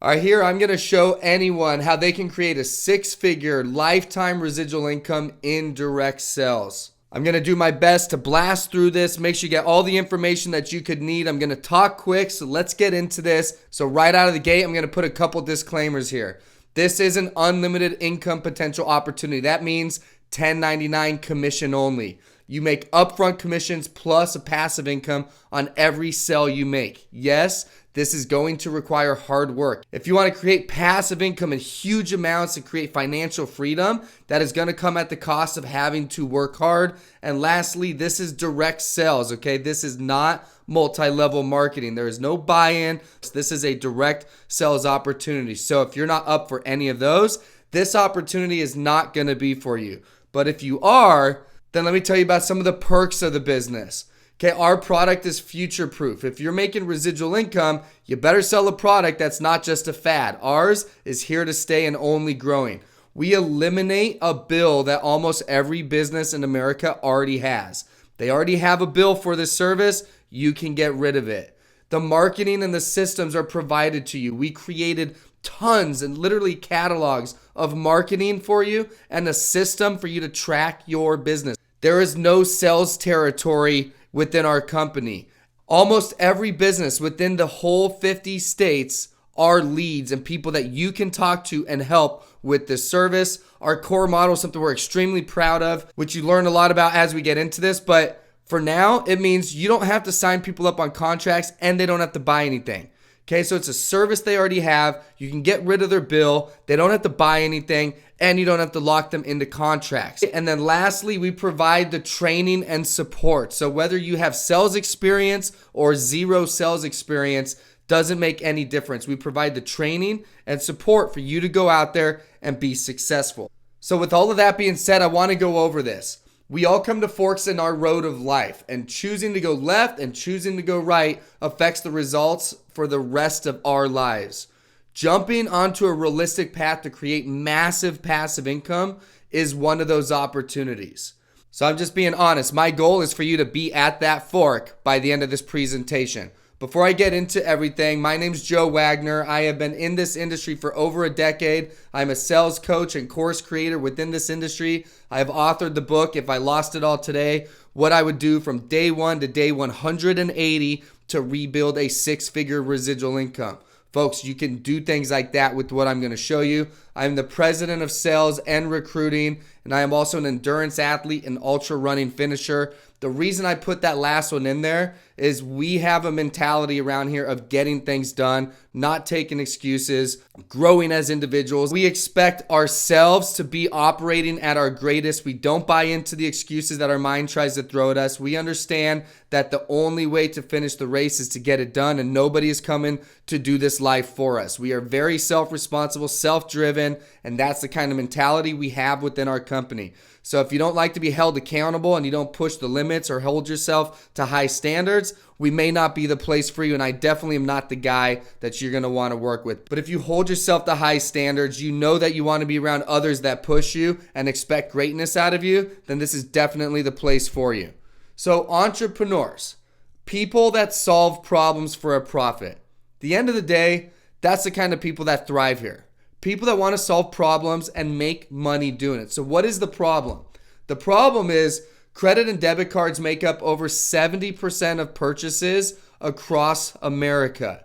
All right, here I'm going to show anyone how they can create a six-figure lifetime residual income in direct sales. I'm going to do my best to blast through this, make sure you get all the information that you could need. I'm going to talk quick, so let's get into this. So right out of the gate, I'm going to put a couple disclaimers here. This is an unlimited income potential opportunity. That means 1099 commission only. You make upfront commissions plus a passive income on every sale you make. Yes, this is going to require hard work. If you want to create passive income in huge amounts and create financial freedom, that is going to come at the cost of having to work hard. And lastly, this is direct sales, okay? This is not multi-level marketing. There is no buy-in. This is a direct sales opportunity. So if you're not up for any of those, this opportunity is not going to be for you. But if you are, then let me tell you about some of the perks of the business. Okay, our product is future-proof. If you're making residual income, you better sell a product that's not just a fad. Ours is here to stay and only growing. We eliminate a bill that almost every business in America already has. They already have a bill for this service. You can get rid of it. The marketing and the systems are provided to you. We created tons and literally catalogs of marketing for you and a system for you to track your business. There is no sales territory within our company. Almost every business within the whole 50 states are leads and people that you can talk to and help with this service. Our core model is something we're extremely proud of, which you learn a lot about as we get into this. But for now, it means you don't have to sign people up on contracts and they don't have to buy anything. Okay, so it's a service they already have. You can get rid of their bill. They don't have to buy anything, and you don't have to lock them into contracts. And then lastly, we provide the training and support. So whether you have sales experience or zero sales experience, doesn't make any difference. We provide the training and support for you to go out there and be successful. So with all of that being said, I want to go over this. We all come to forks in our road of life, and choosing to go left and choosing to go right affects the results for the rest of our lives. Jumping onto a realistic path to create massive passive income is one of those opportunities. So I'm just being honest. My goal is for you to be at that fork by the end of this presentation. Before I get into everything, my name's Joe Wagner. I have been in this industry for over a decade. I'm a sales coach and course creator within this industry. I have authored the book, If I Lost It All Today, What I Would Do from Day 1 to Day 180 to Rebuild a Six-Figure Residual Income. Folks, you can do things like that with what I'm going to show you. I'm the president of sales and recruiting, and I am also an endurance athlete and ultra running finisher. The reason I put that last one in there is we have a mentality around here of getting things done, not taking excuses, growing as individuals. We expect ourselves to be operating at our greatest. We don't buy into the excuses that our mind tries to throw at us. We understand that the only way to finish the race is to get it done, and nobody is coming to do this life for us. We are very self-responsible, self-driven, and that's the kind of mentality we have within our company. So if you don't like to be held accountable and you don't push the limits or hold yourself to high standards, we may not be the place for you, and I definitely am not the guy that you're going to want to work with. But if you hold yourself to high standards, you know that you want to be around others that push you and expect greatness out of you, then this is definitely the place for you. So entrepreneurs, people that solve problems for a profit. At the end of the day, that's the kind of people that thrive here. People that want to solve problems and make money doing it. So what is the problem? The problem is credit and debit cards make up over 70% of purchases across America.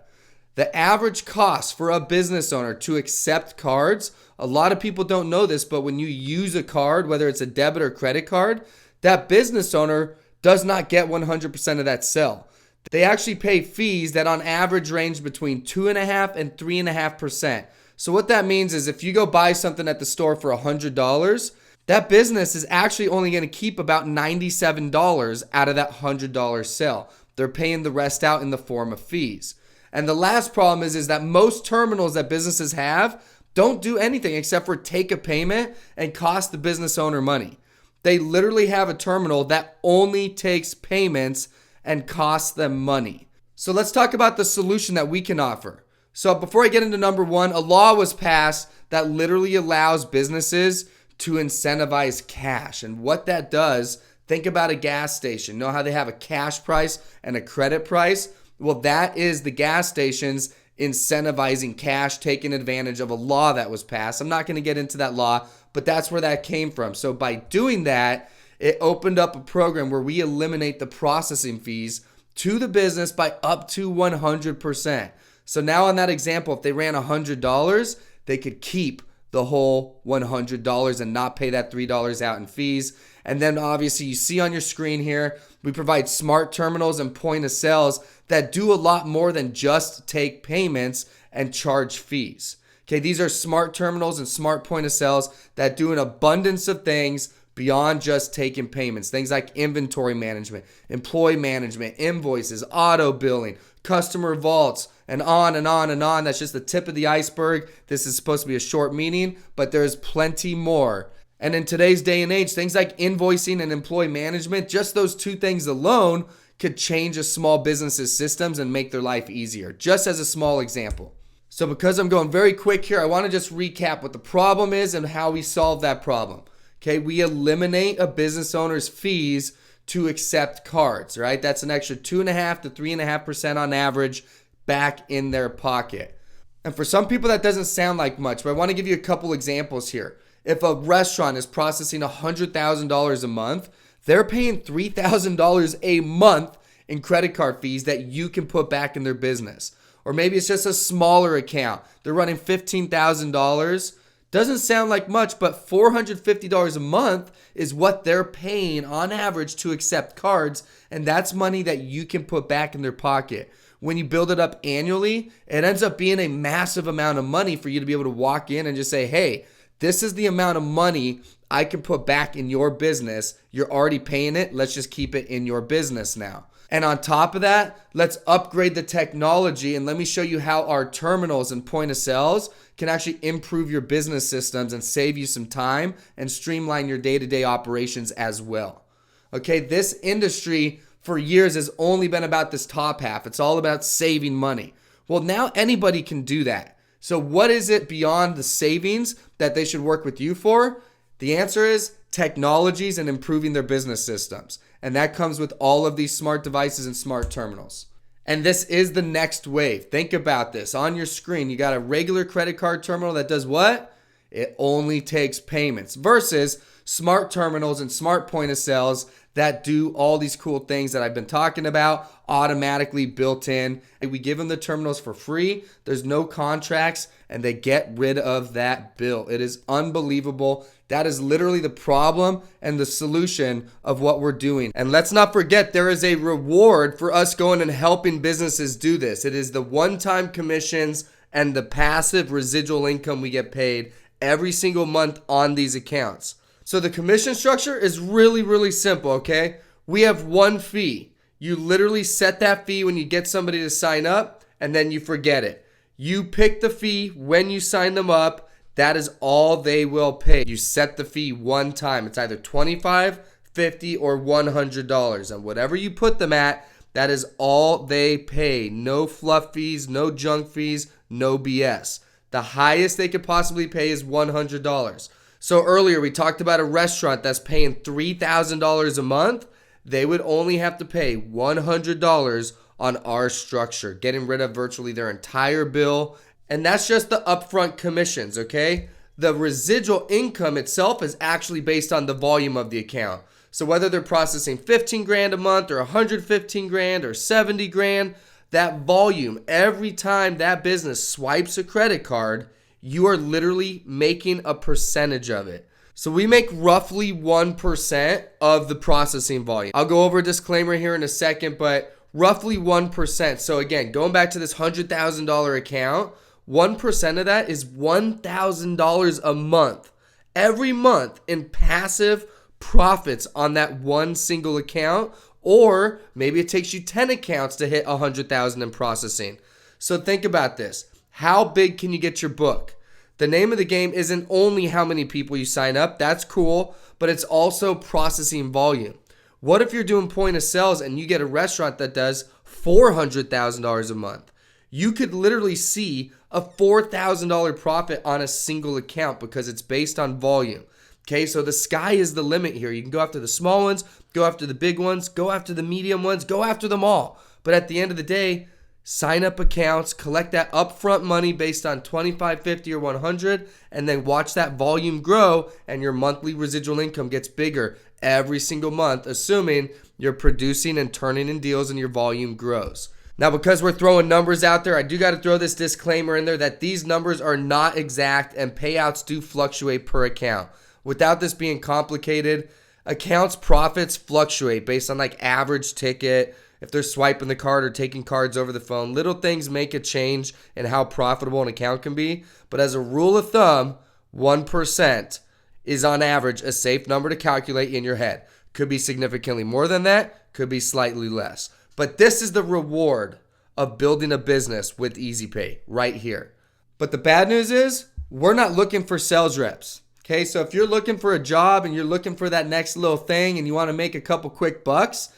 The average cost for a business owner to accept cards, a lot of people don't know this, but when you use a card, whether it's a debit or credit card, that business owner does not get 100% of that sale. They actually pay fees that on average range between 2.5% and 3.5%. So what that means is if you go buy something at the store for $100, that business is actually only going to keep about $97 out of that $100 sale. They're paying the rest out in the form of fees. And the last problem is that most terminals that businesses have don't do anything except for take a payment and cost the business owner money. They literally have a terminal that only takes payments and costs them money. So let's talk about the solution that we can offer. So before I get into number one, a law was passed that literally allows businesses to incentivize cash. And what that does, think about a gas station. Know how they have a cash price and a credit price? Well, that is the gas station's incentivizing cash, taking advantage of a law that was passed. I'm not going to get into that law, but that's where that came from. So by doing that, it opened up a program where we eliminate the processing fees to the business by up to 100%. So now on that example, if they ran $100, they could keep the whole $100 and not pay that $3 out in fees. And then obviously you see on your screen here, we provide smart terminals and point of sales that do a lot more than just take payments and charge fees. Okay, these are smart terminals and smart point of sales that do an abundance of things beyond just taking payments. Things like inventory management, employee management, invoices, auto billing, customer vaults, and on and on and on. That's just the tip of the iceberg. This is supposed to be a short meeting, but there's plenty more. And in today's day and age, things like invoicing and employee management, just those two things alone could change a small business's systems and make their life easier, just as a small example. So because I'm going very quick here, I want to just recap what the problem is and how we solve that problem. Okay, we eliminate a business owner's fees to accept cards, right? That's an extra 2.5% to 3.5% on average back in their pocket. And for some people that doesn't sound like much, but I want to give you a couple examples here. If a restaurant is processing $100,000 a month, they're paying $3,000 a month in credit card fees that you can put back in their business. Or maybe it's just a smaller account. They're running $15,000. Doesn't sound like much, but $450 a month is what they're paying on average to accept cards, and that's money that you can put back in their pocket. When you build it up annually, it ends up being a massive amount of money for you to be able to walk in and just say, hey, this is the amount of money I can put back in your business. You're already paying it. Let's just keep it in your business now. And on top of that, let's upgrade the technology, and let me show you how our terminals and point of sales can actually improve your business systems and save you some time and streamline your day-to-day operations as well. Okay, this industry for years has only been about this top half. It's all about saving money. Well, now anybody can do that. So what is it beyond the savings that they should work with you for? The answer is technologies and improving their business systems. And that comes with all of these smart devices and smart terminals. And this is the next wave. Think about this. On your screen, you got a regular credit card terminal that does what? It only takes payments versus smart terminals and smart point of sales that do all these cool things that I've been talking about, automatically built in. We give them the terminals for free. There's no contracts, and they get rid of that bill. It is unbelievable. That is literally the problem and the solution of what we're doing. And let's not forget, there is a reward for us going and helping businesses do this. It is the one-time commissions and the passive residual income we get paid every single month on these accounts. So the commission structure is really, really simple, okay? We have one fee. You literally set that fee when you get somebody to sign up, and then you forget it. You pick the fee when you sign them up. That is all they will pay. You set the fee one time. It's either $25, $50, or $100. And whatever you put them at, that is all they pay. No fluff fees, no junk fees, no BS. The highest they could possibly pay is $100. So earlier we talked about a restaurant that's paying $3,000 a month. They would only have to pay $100 on our structure, getting rid of virtually their entire bill. And that's just the upfront commissions, okay? The residual income itself is actually based on the volume of the account. So whether they're processing 15 grand a month or 115 grand or 70 grand, that volume, every time that business swipes a credit card, you are literally making a percentage of it. So we make roughly 1% of the processing volume. I'll go over a disclaimer here in a second, but roughly 1%. So again, going back to this $100,000 account, 1% of that is $1,000 a month. Every month in passive profits on that one single account, or maybe it takes you 10 accounts to hit 100,000 in processing. So think about this. How big can you get your book? The name of the game isn't only how many people you sign up. That's cool, but it's also processing volume. What if you're doing point of sales and you get a restaurant that does $400,000 a month? You could literally see a $4,000 profit on a single account because it's based on volume. Okay, so the sky is the limit here. You can go after the small ones, go after the big ones, go after the medium ones, go after them all. But at the end of the day, sign up accounts, collect that upfront money based on 25, 50, or 100, and then watch that volume grow and your monthly residual income gets bigger every single month, assuming you're producing and turning in deals and your volume grows. Now, because we're throwing numbers out there, I do got to throw this disclaimer in there that these numbers are not exact and payouts do fluctuate per account. Without this being complicated, accounts profits fluctuate based on like average ticket, if they're swiping the card or taking cards over the phone. Little things make a change in how profitable an account can be. But as a rule of thumb, 1% is on average a safe number to calculate in your head. Could be significantly more than that, could be slightly less. But this is the reward of building a business with EasyPay right here. But the bad news is we're not looking for sales reps. Okay, so if you're looking for a job and you're looking for that next little thing and you want to make a couple quick bucks,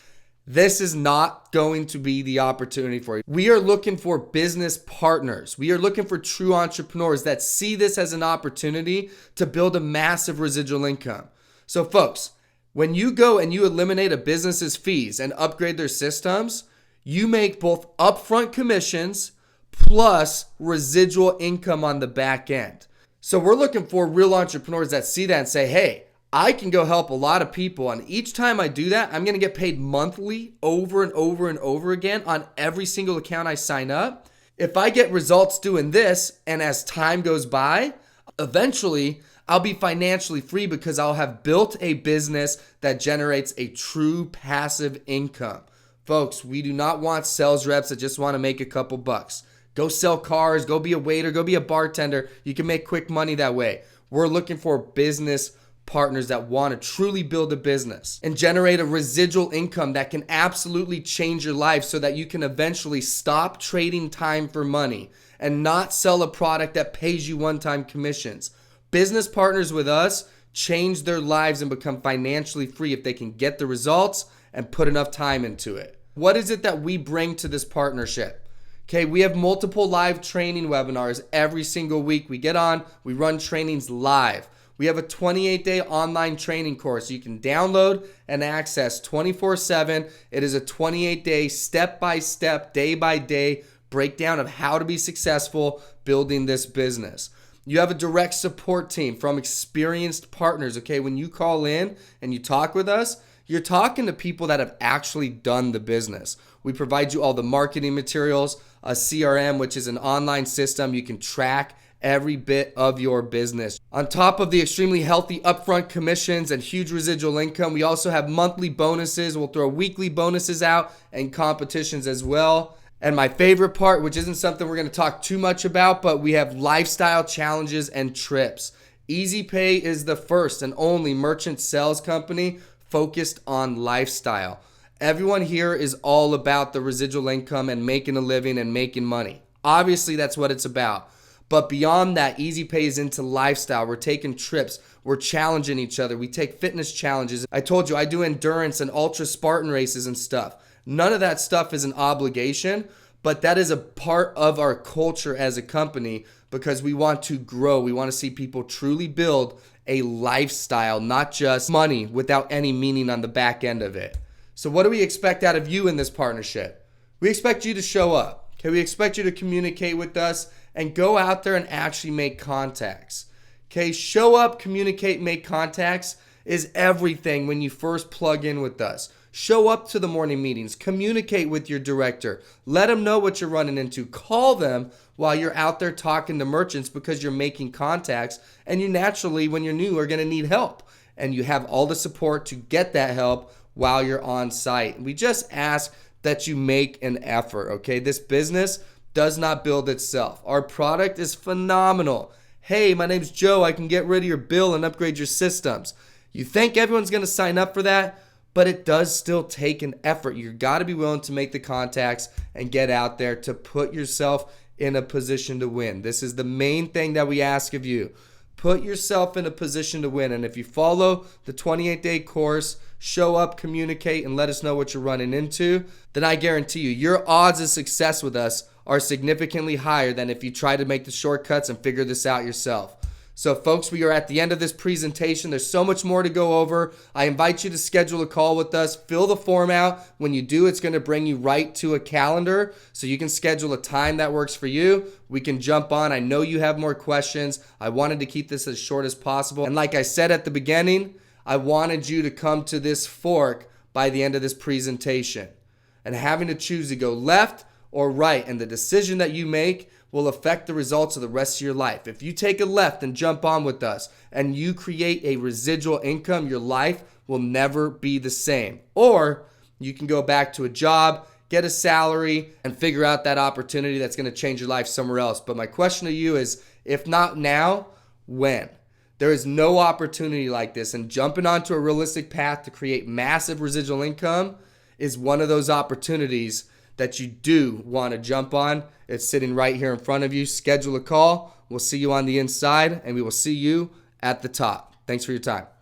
this is not going to be the opportunity for you. We are looking for business partners. We are looking for true entrepreneurs that see this as an opportunity to build a massive residual income. So folks, when you go and you eliminate a business's fees and upgrade their systems, you make both upfront commissions plus residual income on the back end. So we're looking for real entrepreneurs that see that and say, hey, I can go help a lot of people. And each time I do that, I'm going to get paid monthly over and over and over again on every single account I sign up. If I get results doing this, and as time goes by, eventually I'll be financially free because I'll have built a business that generates a true passive income. Folks, we do not want sales reps that just want to make a couple bucks. Go sell cars, go be a waiter, go be a bartender. You can make quick money that way. We're looking for business partners that want to truly build a business and generate a residual income that can absolutely change your life so that you can eventually stop trading time for money and not sell a product that pays you one-time commissions. Business partners with us change their lives and become financially free if they can get the results and put enough time into it. What is it that we bring to this partnership? Okay, we have multiple live training webinars every single week. We get on, we run trainings live. We have a 28-day online training course you can download and access 24/7. It is a 28-day, step-by-step, day-by-day breakdown of how to be successful building this business. You have a direct support team from experienced partners, okay? When you call in and you talk with us, you're talking to people that have actually done the business. We provide you all the marketing materials, a CRM, which is an online system you can track every bit of your business. On top of the extremely healthy upfront commissions and huge residual income, we also have monthly bonuses. We'll throw weekly bonuses out and competitions as well. And my favorite part, which isn't something we're going to talk too much about, but we have lifestyle challenges and trips. EasyPay is the first and only merchant sales company focused on lifestyle. Everyone here is all about the residual income and making a living and making money. Obviously, that's what it's about. But beyond that, EasyPay is into lifestyle. We're taking trips. We're challenging each other. We take fitness challenges. I told you I do endurance and ultra Spartan races and stuff. None of that stuff is an obligation, but that is a part of our culture as a company because we want to grow. We want to see people truly build a lifestyle, not just money without any meaning on the back end of it. So what do we expect out of you in this partnership? We expect you to show up. Okay, we expect you to communicate with us and go out there and actually make contacts. Okay, show up, communicate, make contacts is everything when you first plug in with us. Show up to the morning meetings, communicate with your director, let them know what you're running into, call them while you're out there talking to merchants because you're making contacts and you naturally, when you're new, are going to need help and you have all the support to get that help while you're on site. We just ask that you make an effort, okay? This business does not build itself. Our product is phenomenal. Hey, my name's Joe. I can get rid of your bill and upgrade your systems. You think everyone's going to sign up for that? But it does still take an effort. You've got to be willing to make the contacts and get out there to put yourself in a position to win. This is the main thing that we ask of you. Put yourself in a position to win. And if you follow the 28-day course, show up, communicate, and let us know what you're running into, then I guarantee you, your odds of success with us are significantly higher than if you try to make the shortcuts and figure this out yourself. So folks, we are at the end of this presentation. There's so much more to go over. I invite you to schedule a call with us. Fill the form out. When you do, it's going to bring you right to a calendar so you can schedule a time that works for you. We can jump on. I know you have more questions. I wanted to keep this as short as possible. And like I said at the beginning, I wanted you to come to this fork by the end of this presentation and having to choose to go left or right. And the decision that you make will affect the results of the rest of your life. If you take a left and jump on with us and you create a residual income, your life will never be the same. Or you can go back to a job, get a salary, and figure out that opportunity that's going to change your life somewhere else. But my question to you is, if not now, when? There is no opportunity like this, and jumping onto a realistic path to create massive residual income is one of those opportunities that you do want to jump on. It's sitting right here in front of you. Schedule a call. We'll see you on the inside, and we will see you at the top. Thanks for your time.